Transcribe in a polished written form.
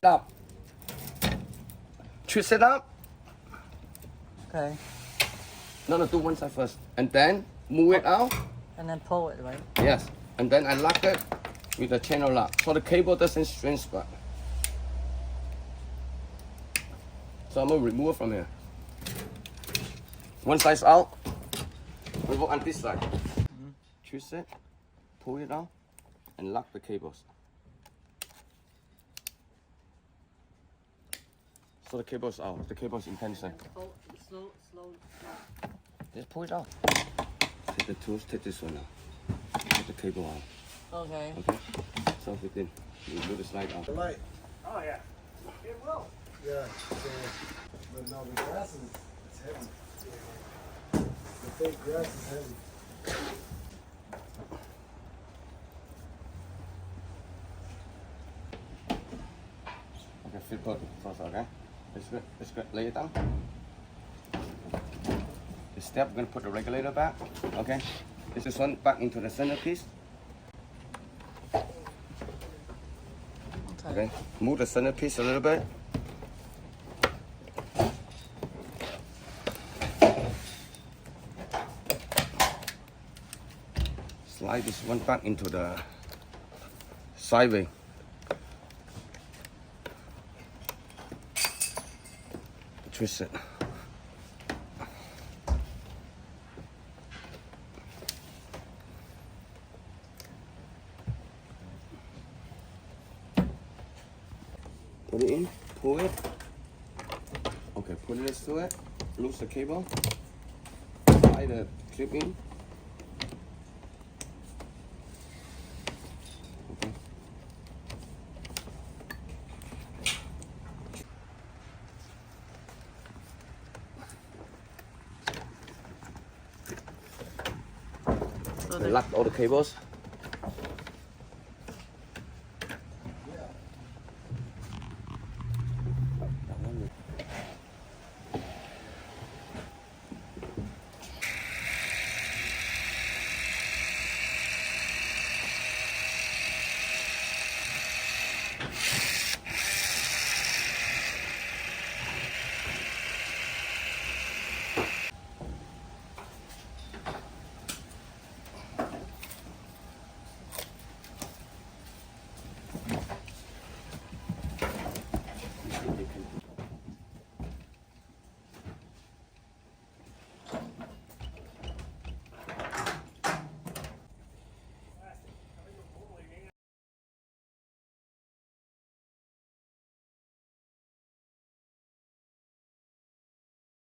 Up. Twist it up. Okay. No, do one side first. And then move it out. And then pull it, right? Yes. And then I lock it with the channel lock. So the cable doesn't transfer. So I'm going to remove it from here. One side's out. We work on this side. Twist it. Pull it out. And lock the cables. So the cable's out. The cable's in tension. Slow. Just pull it out. Take the tools, take this one out. Take the cable out. Okay. Okay? So within, you move the slide out. The light. Oh yeah. It will. Yeah. But no, the grass is heavy. The fake grass is heavy. Okay, flip it first, okay? It's good. Lay it down. The step, we're gonna put the regulator back, okay? This is one back into the centerpiece. Okay, move the centerpiece a little bit. Slide this one back into the sideway. Twist it. Put it in, pull it. Okay, put this to it. Loose the cable. Slide the clip in. Okay. So Lock all the cables.